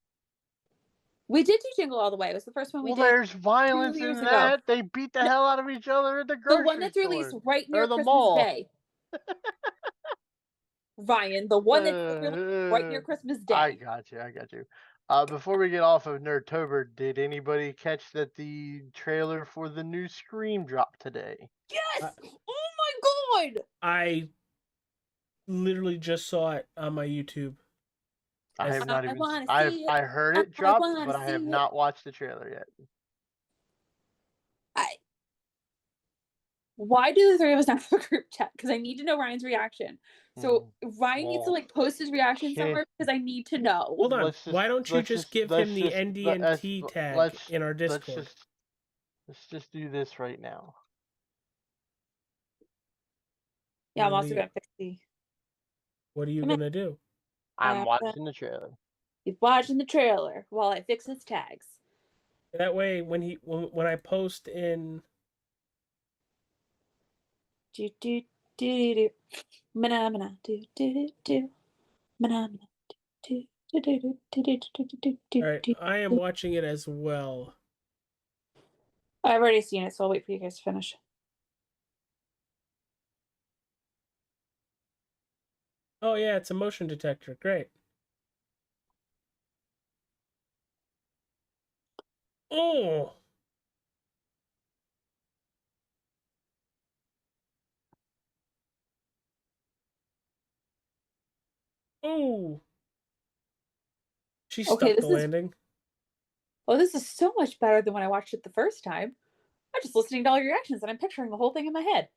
We did do Jingle All the Way. It was the first one we
Well,
did
there's violence
2 years
in
ago.
that. They beat the hell out of each other at the
The one
grocery
that's
store
released right near
or the
Christmas
mall.
Day. Ryan, the one that's released right near Christmas Day.
I got you. Before we get off of Nerdtober, did anybody catch that the trailer for the new Scream dropped today?
Yes! Oh my god!
I literally just saw it on my YouTube.
I have not even.
wanna see it.
I heard it dropped,
wanna
but I have
see it.
not watched the trailer yet.
Why do the three of us not have a group chat? Because I need to know Ryan's reaction. So Ryan needs to
Well,
post his reaction
shit.
somewhere because I need to know.
Hold on.
Let's just-
Why don't you
let's
just
just-
give
let's
him the
just-
ND&T
let's-
tag
let's-
in our Discord?
Let's just do this right now.
Yeah, I'm also gonna fix the.
What are you
Come on.
gonna do?
I'm watching the trailer.
He's watching the trailer while I fix his tags.
That way, when I post in,
Do do do do. Mana mana do do do do. Mana mana do do do do do do do do do.
all right, I am watching it as well.
I've already seen it, so I'll wait for you guys to finish.
Oh yeah, it's a motion detector. Great. Oh. Oh. She stuck the landing.
Oh, this is so much better than when I watched it the first time. I'm just listening to all your reactions and I'm picturing the whole thing in my head.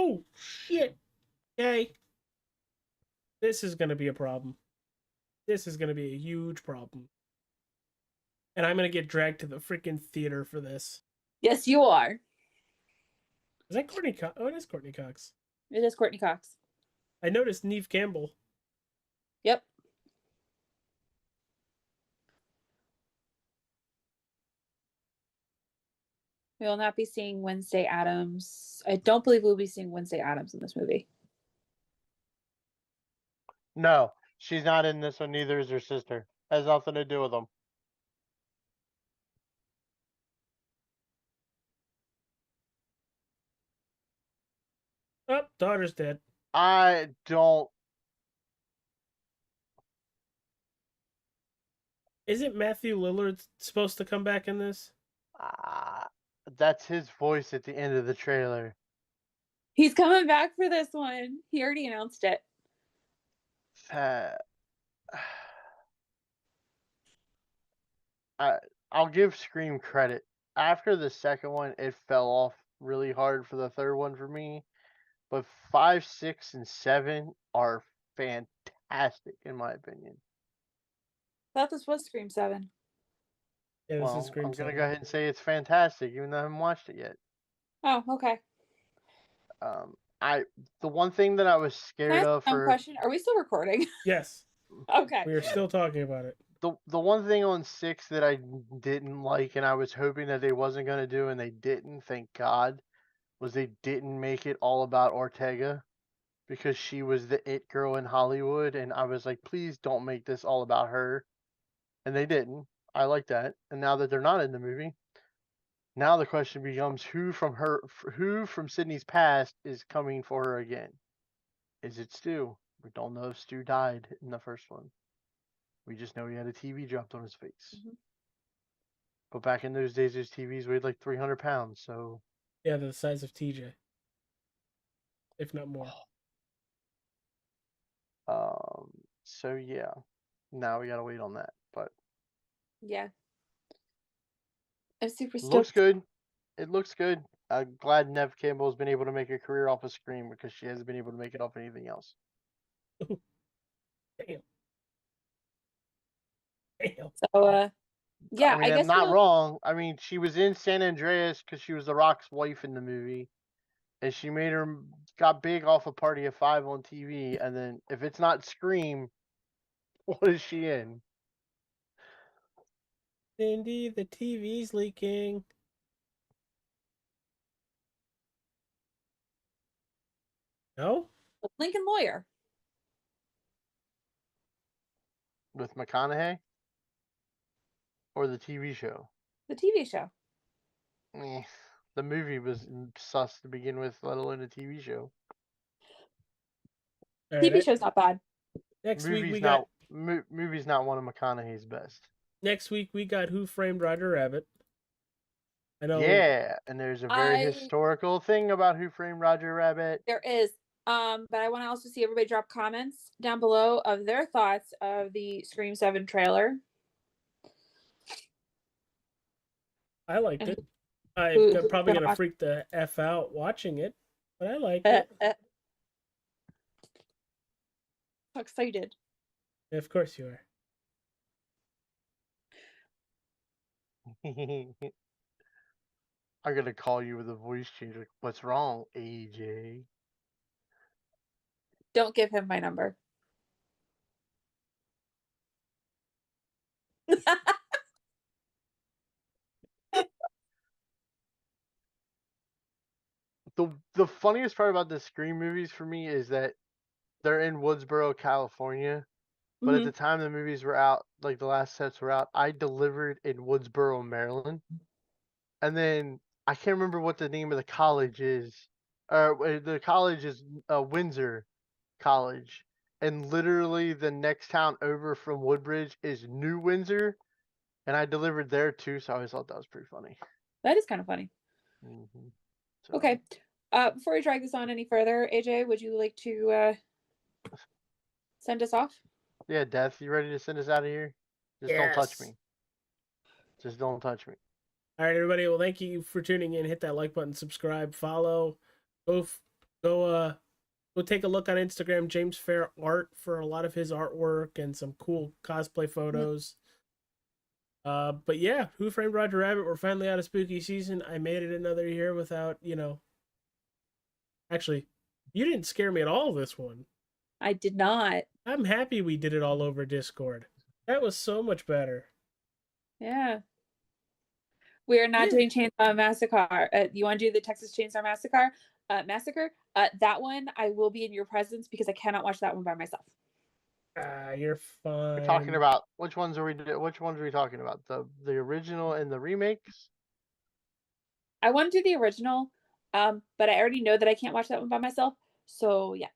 Oh, shit. Okay. This is going to be a problem. This is going to be a huge problem. And I'm going to get dragged to the freaking theater for this.
Yes, you are.
Is that Courtney Cox? Oh, it is Courtney Cox.
It is Courtney Cox.
I noticed Neve Campbell.
Yep. We will not be seeing Wednesday Addams. I don't believe we'll be seeing Wednesday Addams in this movie.
No, she's not in this one. Neither is her sister. Has nothing to do with them.
Oh, daughter's dead.
I don't.
Isn't Matthew Lillard supposed to come back in this?
That's his voice at the end of the trailer.
He's coming back for this one. He already announced it.
I'll give Scream credit. After the second one, it fell off really hard for the third one for me. But 5, 6, and 7 are fantastic in my opinion.
I thought this was Scream 7.
Yeah, this
Well,
is Scream
I'm gonna
7.
go ahead and say it's fantastic, even though I haven't watched it yet.
Oh, okay.
The one thing that I was
Can I
scared
ask
of
a dumb
for
question? Are we still recording?
Yes,
Okay.
we are still talking about it.
the one thing on 6 that I didn't like, and I was hoping that they wasn't gonna do, and they didn't, thank God, was they didn't make it all about Ortega, because she was the it girl in Hollywood, and I was like, please don't make this all about her, and they didn't. I like that, and now that they're not in the movie, now the question becomes who from Sydney's past is coming for her again? Is it Stu? We don't know if Stu died in the first one. We just know he had a TV dropped on his face.
Mhm.
But back in those days, those TVs weighed like 300 pounds, so
Yeah, they're the size of TJ, if not more.
so yeah. Now we gotta wait on that, but
Yeah. I'm super
looks
stoked.
good. It looks good. I'm glad Nev Campbell's been able to make a career off of Scream because she hasn't been able to make it off anything else.
Damn. Damn.
So, yeah,
I mean,
I
I'm
guess
not
we'll.
wrong. I mean, she was in San Andreas because she was The Rock's wife in the movie, and she got big off a Party of Five on TV. And then if it's not Scream, what is she in?
Cindy, the TV's leaking. No?
Lincoln Lawyer.
With McConaughey or the TV show?
The TV show.
Eh, the movie was sus to begin with, let alone a TV show.
All
TV
right.
show's not bad.
Next week we got
Movie's not one of McConaughey's best.
Who Framed Roger Rabbit. I know.
Yeah, and there's a very historical thing about Who Framed Roger Rabbit.
There is. But I want to also see everybody drop comments down below of their thoughts of the Scream 7 trailer.
I liked it. I'm probably gonna freak the F out watching it, but I liked it.
So excited.
Of course you are.
I'm gonna call you with a voice change. Like, what's wrong, AJ?
Don't give him my number.
The funniest part about the Scream movies for me is that they're in Woodsboro, California. But at the time the movies were out, like the last sets were out, I delivered in Woodsboro, Maryland. And then I can't remember what the name of the college is. The college is Windsor College. And literally the next town over from Woodbridge is New Windsor. And I delivered there too, so I always thought that was pretty funny.
That is kind of funny.
So,
Okay. Before we drag this on any further, AJ, would you like to send us off?
Yeah, Death, you ready to send us out of here? Just don't touch me. Just don't touch me.
All right, everybody. Well, thank you for tuning in. Hit that like button, subscribe, follow. Both Go take a look on Instagram, James Fair Art, for a lot of his artwork and some cool cosplay photos. But yeah, Who Framed Roger Rabbit? We're finally out of spooky season. I made it another year without, Actually, you didn't scare me at all this one.
I did not.
I'm happy we did it all over Discord. That was so much better.
Yeah. We are not
Yeah.
doing Chainsaw Massacre. You want to do the Texas Chainsaw Massacre? That one I will be in your presence because I cannot watch that one by myself.
You're fine.
We're talking about which ones are we talking about? The original and the remakes?
I want to do the original, but I already know that I can't watch that one by myself. So yeah.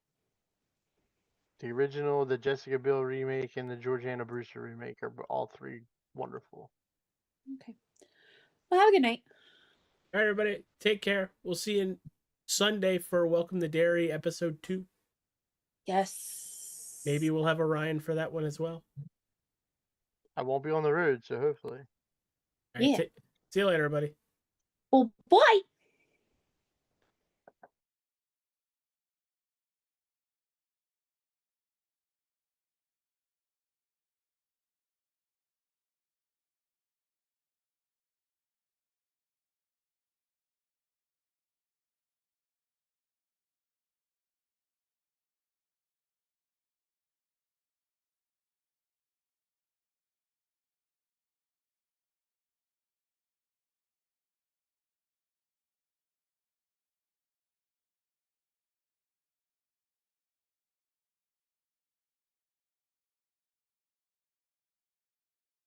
The original, the Jessica Biel remake, and the Georgiana Brewster remake are all three wonderful.
Okay. Well, have a good night.
All right, everybody. Take care. We'll see you Sunday for Welcome to Derry episode 2.
Yes.
Maybe we'll have a Ryan for that one as well.
I won't be on the road, so hopefully.
All right,
Yeah.
see you later, everybody.
Well, bye.